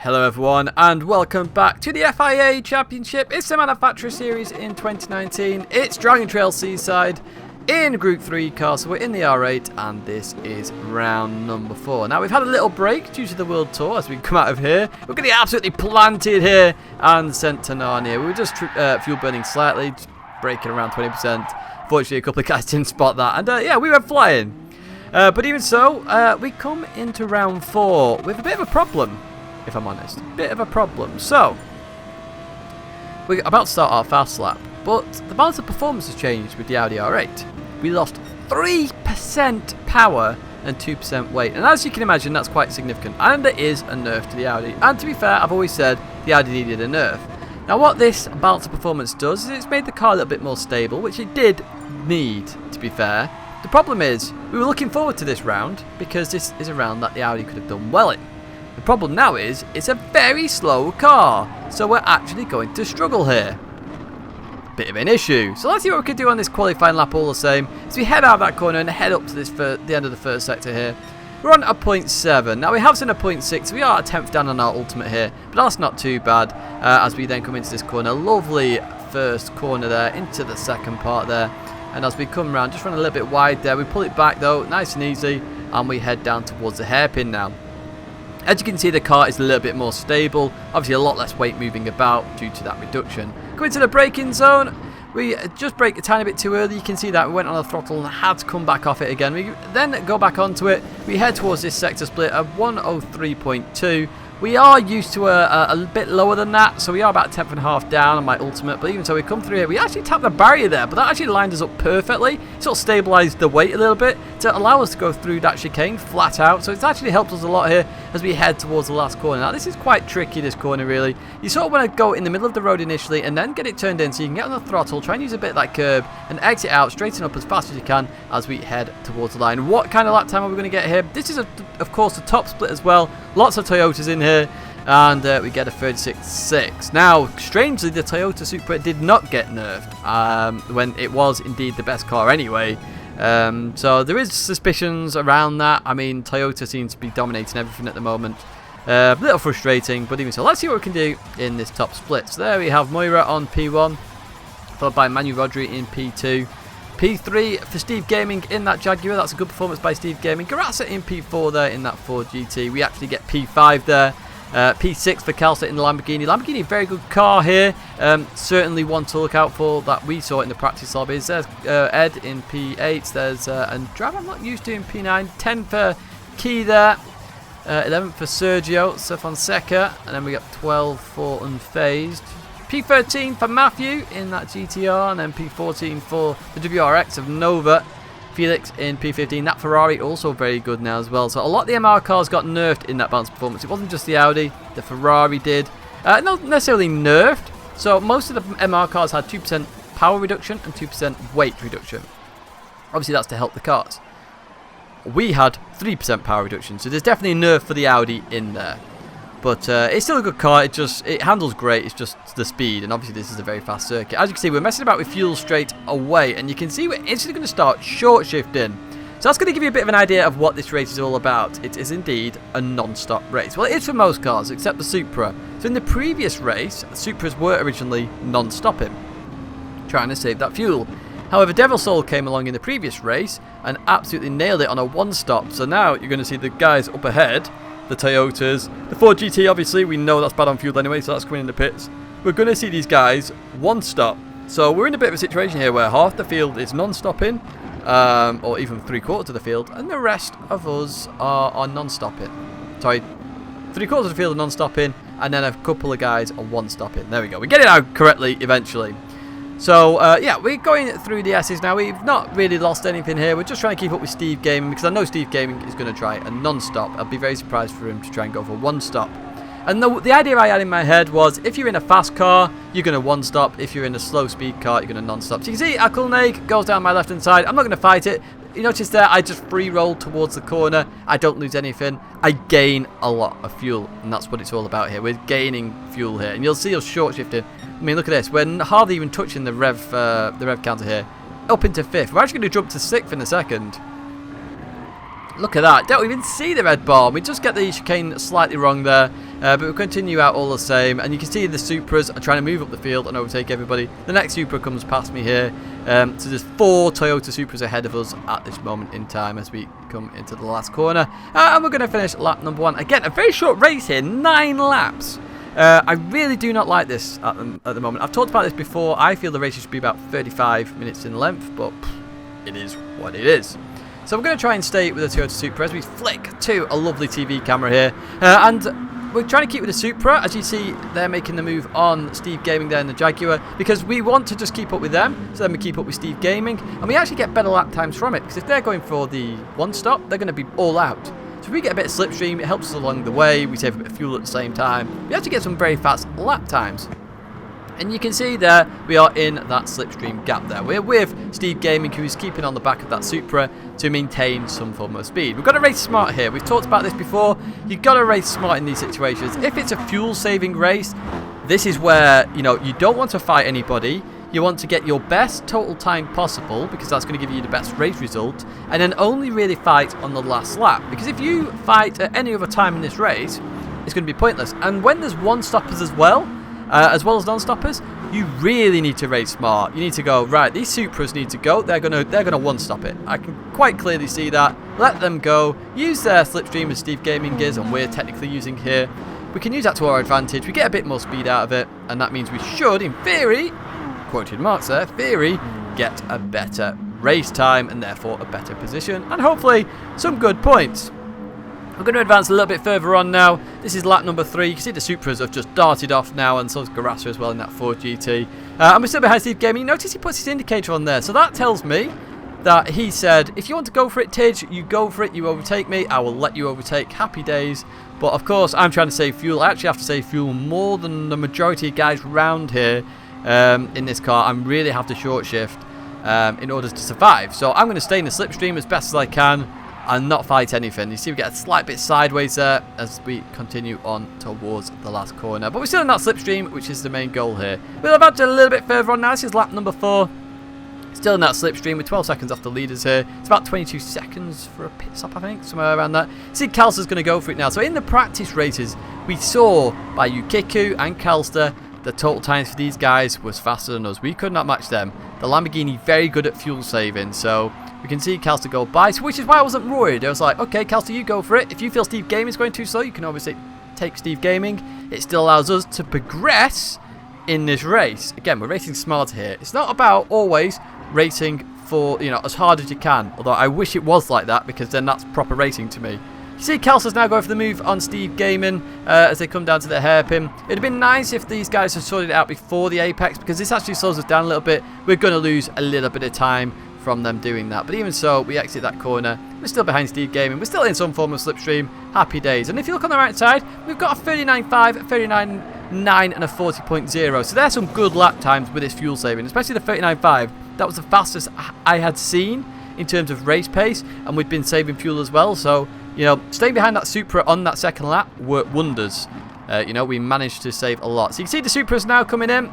Hello everyone and welcome back to the FIA Championship. It's the Manufacturer Series in 2019. It's Dragontrail Seaside in Group 3 car, so we're in the R8 and this is round number 4. Now we've had a little break due to the World Tour as we come out of here. We're going to get absolutely planted here and sent to Narnia. We were just fuel burning slightly, just braking around 20%. Fortunately a couple of guys didn't spot that and yeah, we went flying. But even so, we come into round 4 with a bit of a problem. If I'm honest, bit of a problem. So, we're about to start our fast lap, but the balance of performance has changed with the Audi R8. We lost 3% power and 2% weight, and as you can imagine, that's quite significant, and it is a nerf to the Audi. And to be fair, I've always said the Audi needed a nerf. Now, what this balance of performance does is it's made the car a little bit more stable, which it did need, to be fair. The problem is, we were looking forward to this round, because this is a round that the Audi could have done well in. The problem now is, it's a very slow car, so we're actually going to struggle here. Bit of an issue. So let's see what we can do on this qualifying lap all the same. As we head out of that corner and head up to this the end of the first sector here. We're on a 0.7. Now we have seen a 0.6, so we are a 10th down on our ultimate here, but that's not too bad. As we then come into this corner, lovely first corner there, into the second part there. And as we come around, just run a little bit wide there. We pull it back though, nice and easy, and we head down towards the hairpin now. As you can see, the car is a little bit more stable. Obviously, a lot less weight moving about due to that reduction. Going to the braking zone. We just brake a tiny bit too early. You can see that we went on the throttle and had to come back off it again. We then go back onto it. We head towards this sector split at 103.2. We are used to a bit lower than that, so we are about 10th and a half down on my ultimate. But even so, we come through here. We actually tapped the barrier there, but that actually lined us up perfectly. Sort of stabilised the weight a little bit to allow us to go through that chicane flat out. So it's actually helped us a lot here as we head towards the last corner. Now, this is quite tricky, this corner, really. You sort of want to go in the middle of the road initially and then get it turned in so you can get on the throttle, try and use a bit of that curb and exit out, straighten up as fast as you can as we head towards the line. What kind of lap time are we going to get here? This is, of course, the top split as well. Lots of Toyotas in here. And we get a 36.6. Now, strangely, the Toyota Supra did not get nerfed when it was indeed the best car anyway. So there is suspicions around that. I mean, Toyota seems to be dominating everything at the moment. A little frustrating, but even so, let's see what we can do in this top split. So there we have Moira on P1, followed by Manu Rodri in P2. P3 for Steve Gaming in that Jaguar. That's a good performance by Steve Gaming. Garassa in P4 there in that Ford GT. We actually get P5 there. P6 for Kelsa in the Lamborghini. Lamborghini, very good car here. Certainly one to look out for that we saw in the practice lobbies. There's Ed in P8. There's a driver I'm not used to in P9. 10 for Key there. 11 for Sergio, so Fonseca. And then we got 12 for Unfazed. P13 for Matthew in that GTR. And then P14 for the WRX of Nova. Felix in P15. That Ferrari also very good now as well. So a lot of the MR cars got nerfed in that balance performance. It wasn't just the Audi, the Ferrari did. Not necessarily nerfed. So most of the MR cars had 2% power reduction and 2% weight reduction. Obviously that's to help the cars. We had 3% power reduction. So there's definitely a nerf for the Audi in there. But it's still a good car. It handles great. It's just the speed, and obviously this is a very fast circuit. As you can see, we're messing about with fuel straight away, and you can see we're instantly going to start short shifting. So that's going to give you a bit of an idea of what this race is all about. It is indeed a non-stop race. Well, it is for most cars, except the Supra. So in the previous race, the Supras were originally non-stopping, trying to save that fuel. However, Devil Soul came along in the previous race and absolutely nailed it on a one-stop. So now you're going to see the guys up ahead, the Toyotas, the Ford GT, obviously, we know that's bad on fuel anyway, so that's coming in the pits. We're going to see these guys one stop. So we're in a bit of a situation here where half the field is non-stopping, or even 3/4 of the field, and the rest of us are non-stopping. Sorry, 3/4 of the field are non-stopping, and then a couple of guys are one-stopping. There we go. We get it out correctly eventually. So, yeah, we're going through the S's now. We've not really lost anything here. We're just trying to keep up with Steve Gaming because I know Steve Gaming is going to try a non-stop. I'd be very surprised for him to try and go for one stop. And the idea I had in my head was if you're in a fast car, you're going to one-stop. If you're in a slow-speed car, you're going to non-stop. So you can see Akulnag goes down my left-hand side. I'm not going to fight it. You notice there, I just free roll towards the corner. I don't lose anything. I gain a lot of fuel, and that's what it's all about here. We're gaining fuel here, and you'll see us short shifting. I mean, look at this. We're hardly even touching the rev counter here. Up into 5th. We're actually going to jump to 6th in a second. Look at that. Don't even see the red bar. We just get the chicane slightly wrong there. But we'll continue out all the same. And you can see the Supras are trying to move up the field and overtake everybody. The next Supra comes past me here. So there's 4 Toyota Supras ahead of us at this moment in time as we come into the last corner. And we're going to finish lap number 1. Again, a very short race here. 9 laps. I really do not like this at the moment. I've talked about this before. I feel the race should be about 35 minutes in length. But it is what it is. So we're going to try and stay with the Toyota Supra as we flick to a lovely TV camera here. And we're trying to keep with the Supra. As you see, they're making the move on Steve Gaming there in the Jaguar, because we want to just keep up with them, so then we keep up with Steve Gaming, and we actually get better lap times from it, because if they're going for the one stop, they're going to be all out. So if we get a bit of slipstream, it helps us along the way, we save a bit of fuel at the same time, we actually get some very fast lap times. And you can see there, we are in that slipstream gap there. We're with Steve Gaming, who is keeping on the back of that Supra to maintain some form of speed. We've got to race smart here. We've talked about this before. You've got to race smart in these situations. If it's a fuel-saving race, this is where, you don't want to fight anybody. You want to get your best total time possible, because that's going to give you the best race result, and then only really fight on the last lap. Because if you fight at any other time in this race, it's going to be pointless. And when there's one-stoppers as well as non-stoppers, you really need to race smart. You need to go, right, these Supras need to go. They're gonna one-stop it. I can quite clearly see that. Let them go. Use their slipstream as Steve Gaming is, and we're technically using here. We can use that to our advantage. We get a bit more speed out of it, and that means we should, in theory, quoted marks there, theory, get a better race time, and therefore a better position, and hopefully some good points. We're going to advance a little bit further on now. This is lap number 3. You can see the Supras have just darted off now, and so is Garassa as well in that Ford GT. And we're still behind Steve Gaming. Notice he puts his indicator on there. So that tells me that he said, if you want to go for it, Tidge, you go for it. You overtake me. I will let you overtake. Happy days. But of course, I'm trying to save fuel. I actually have to save fuel more than the majority of guys around here in this car. I really have to short shift in order to survive. So I'm going to stay in the slipstream as best as I can and not fight anything. You see we get a slight bit sideways there as we continue on towards the last corner. But we're still in that slipstream, which is the main goal here. We'll advance a little bit further on now. This is lap number 4. Still in that slipstream with 12 seconds off the leaders here. It's about 22 seconds for a pit stop, I think, somewhere around that. See, Kalster's going to go for it now. So in the practice races, we saw by Yukiku and Kalster, the total times for these guys was faster than us. We could not match them. The Lamborghini very good at fuel saving, so we can see Kalster go by, which is why I wasn't worried. I was like, okay, Kalster, you go for it. If you feel Steve Gaming is going too slow, you can obviously take Steve Gaming. It still allows us to progress in this race. Again, we're racing smarter here. It's not about always racing for, as hard as you can. Although I wish it was like that, because then that's proper racing to me. You see Kalster's now going for the move on Steve Gaming as they come down to the hairpin. It'd have been nice if these guys had sorted it out before the apex, because this actually slows us down a little bit. We're going to lose a little bit of time from them doing that. But even so, we exit that corner. We're still behind Steve Gaming. We're still in some form of slipstream. Happy days. And if you look on the right side, we've got a 39.5, a 39.9 and a 40.0. So there's some good lap times with this fuel saving, especially the 39.5. That was the fastest I had seen in terms of race pace, and we've been saving fuel as well. So, staying behind that Supra on that second lap worked wonders. We managed to save a lot. So you can see the Supras now coming in.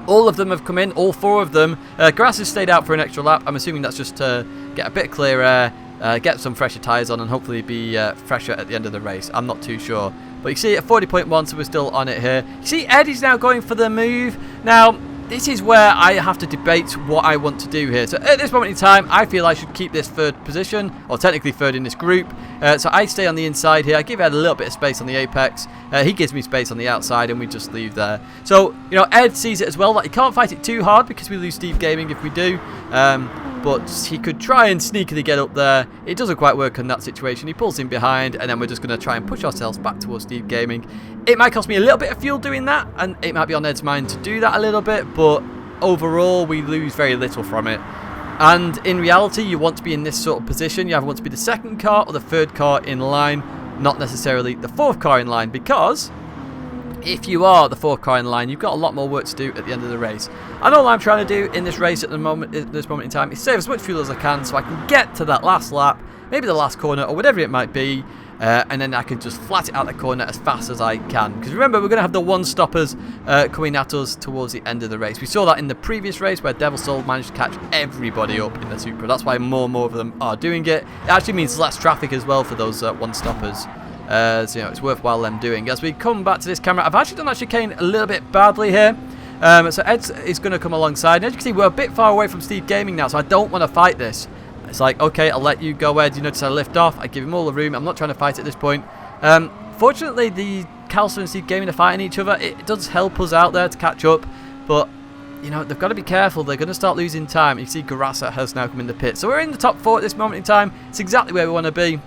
All of them have come in, all 4 of them. Grass has stayed out for an extra lap. I'm assuming that's just to get a bit clear air, get some fresher tyres on, and hopefully be fresher at the end of the race. I'm not too sure. But you can see at 40.1, so we're still on it here. You see Eddie's now going for the move. Now, this is where I have to debate what I want to do here. So at this moment in time, I feel I should keep this 3rd position, or technically 3rd in this group. So I stay on the inside here. I give Ed a little bit of space on the apex. He gives me space on the outside, and we just leave there. So, Ed sees it as well. Like, he can't fight it too hard because we lose Steve Gaming if we do. But he could try and sneakily get up there. It doesn't quite work in that situation. He pulls in behind, and then we're just going to try and push ourselves back towards Steve Gaming. It might cost me a little bit of fuel doing that, and it might be on Ed's mind to do that a little bit, but overall we lose very little from it. And in reality, you want to be in this sort of position. You either want to be the 2nd car or the 3rd car in line, not necessarily the 4th car in line, because if you are the 4th car in line, you've got a lot more work to do at the end of the race. And all I'm trying to do in this race at this moment in time is save as much fuel as I can, so I can get to that last lap, maybe the last corner or whatever it might be, and then I can just flat it out the corner as fast as I can. Because remember, we're going to have the one-stoppers coming at us towards the end of the race. We saw that in the previous race where Devil Soul managed to catch everybody up in the Supra. That's why more and more of them are doing it. It actually means less traffic as well for those one-stoppers. So, you know, it's worthwhile them doing. As we come back to this camera, I've actually done that chicane a little bit badly here. So Ed is going to come alongside. And as you can see, we're a bit far away from Steve Gaming now, so I don't want to fight this. It's like, okay, I'll let you go, Ed. You notice I lift off. I give him all the room. I'm not trying to fight at this point. Fortunately, the Calster and Steve Gaming are fighting each other. It does help us out there to catch up. But, you know, they've got to be careful. They're going to start losing time. You see Garassa has now come in the pit. So we're in the top 4 at this moment in time. It's exactly where we want to be.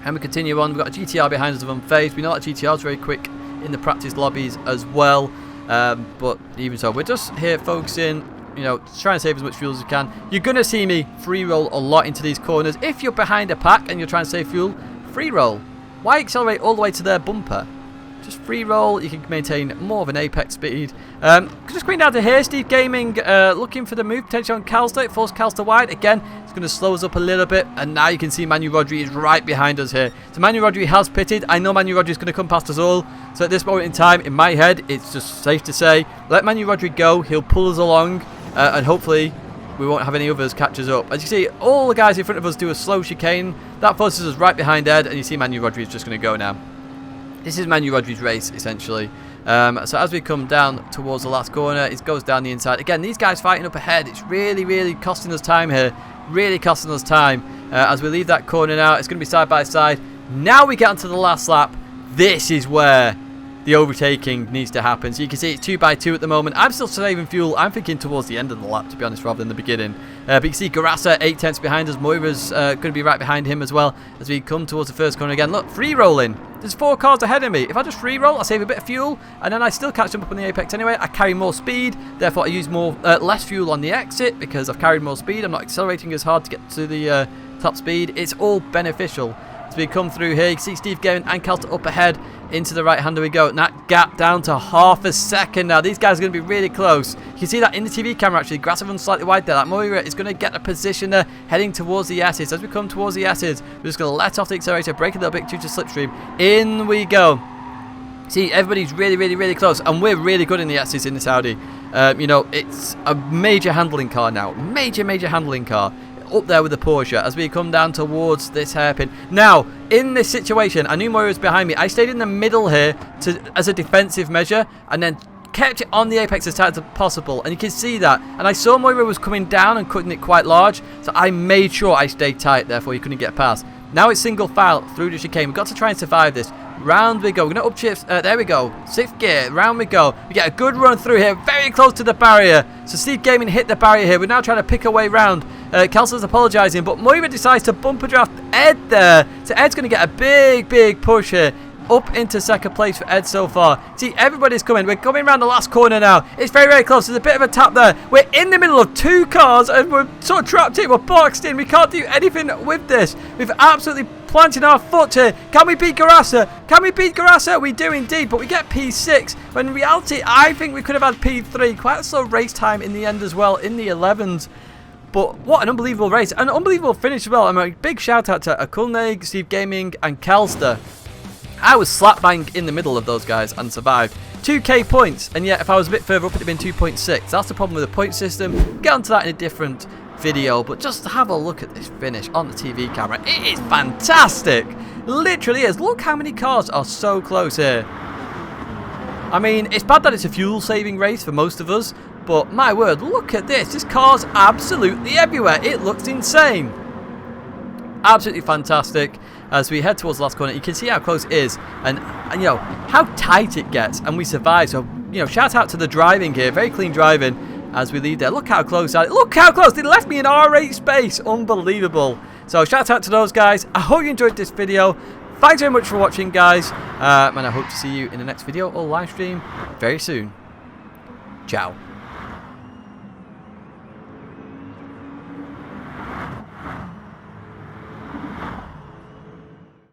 And we continue on. We've got a GTR behind us of unfazed. We know that GTR is very quick in the practice lobbies as well. But even so, we're just here focusing, you know, trying to save as much fuel as we can. You're going to see me free roll a lot into these corners. If you're behind a pack and you're trying to save fuel, free roll. Why accelerate all the way to their bumper? Just free roll. You can maintain more of an apex speed. Just going down to here, Steve Gaming looking for the move potentially on Calster. It forced Calster wide. Again, it's going to slow us up a little bit. And now you can see Manu Rodri is right behind us here. So Manu Rodri has pitted. I know Manu Rodri is going to come past us all. So at this moment in time, in my head, it's just safe to say, let Manu Rodri go. He'll pull us along. And hopefully we won't have any others catch us up. As you see, all the guys in front of us do a slow chicane. That forces us right behind Ed, and you see Manu Rodri is just going to go now. This is Manu Rodri's race, essentially. So as we come down towards the last corner, it goes down the inside. Again, these guys fighting up ahead. It's really, really costing us time here. Really costing us time. As we leave that corner now, it's going to be side by side. Now we get onto the last lap. This is where the overtaking needs to happen. So you can see it's 2 by 2 at the moment. I'm still saving fuel. I'm thinking towards the end of the lap, to be honest, rather than the beginning. But you can see Garassa 8 tenths behind us. Moira's going to be right behind him as well as we come towards the first corner again. Look, free rolling. There's 4 cars ahead of me. If I just free roll, I save a bit of fuel, and then I still catch them up on the apex anyway. I carry more speed, therefore I use less fuel on the exit because I've carried more speed. I'm not accelerating as hard to get to the top speed. It's all beneficial. As we come through here, you can see Steve Gaming and Calster up ahead. Into the right hander we go. And that gap down to half a second now. These guys are going to be really close. You can see that in the TV camera actually. Grasser runs slightly wide there. That Moira is going to get a position there heading towards the S's. As we come towards the S's, we're just going to let off the accelerator, break a little bit due to slipstream. In we go. See, everybody's really, really, really close. And we're really good in the S's in this Audi. You know, it's a major handling car now. Major, major handling car. Up there with the Porsche as we come down towards this hairpin. Now, in this situation, I knew Moira was behind me. I stayed in the middle here as a defensive measure and then kept it on the apex as tight as possible. And you can see that. And I saw Moira was coming down and cutting it quite large. So I made sure I stayed tight, therefore he couldn't get past. Now it's single file through the chicane. We've got to try and survive this. Round we go. We're going to upshift. There we go. 6th gear. Round we go. We get a good run through here. Very close to the barrier. So Steve Gaming hit the barrier here. We're now trying to pick our way round. Kelser's apologising, but Moira decides to bumper draft Ed there. So Ed's going to get a big, big push here. Up into second place for Ed so far. See, everybody's coming. We're coming around the last corner now. It's very, very close. There's a bit of a tap there. We're in the middle of 2 cars and we're sort of trapped in. We're boxed in. We can't do anything with this. We've absolutely planted our foot here. Can we beat Garassa? Can we beat Garassa? We do indeed, but we get P6. When in reality, I think we could have had P3. Quite a slow race time in the end as well, in the 11s. But what an unbelievable race. An unbelievable finish as well. A big shout out to Akulneg, Steve Gaming and Calster. I was slap bang in the middle of those guys and survived. 2k points, and yet if I was a bit further up, it would have been 2.6. That's the problem with the point system. We'll get onto that in a different video, but just have a look at this finish on the TV camera. It is fantastic. Literally is. Look how many cars are so close here. I mean, it's bad that it's a fuel-saving race for most of us, but my word, look at this. This car's absolutely everywhere. It looks insane. Absolutely fantastic. As we head towards the last corner, you can see how close it is and you know how tight it gets, and we survive. So, you know, shout out to the driving here. Very clean driving as we leave there. Look how close that is. Look how close. They left me in R8 space. Unbelievable. So shout out to those guys. I hope you enjoyed this video. Thanks very much for watching, guys. And I hope to see you in the next video or live stream very soon. Ciao.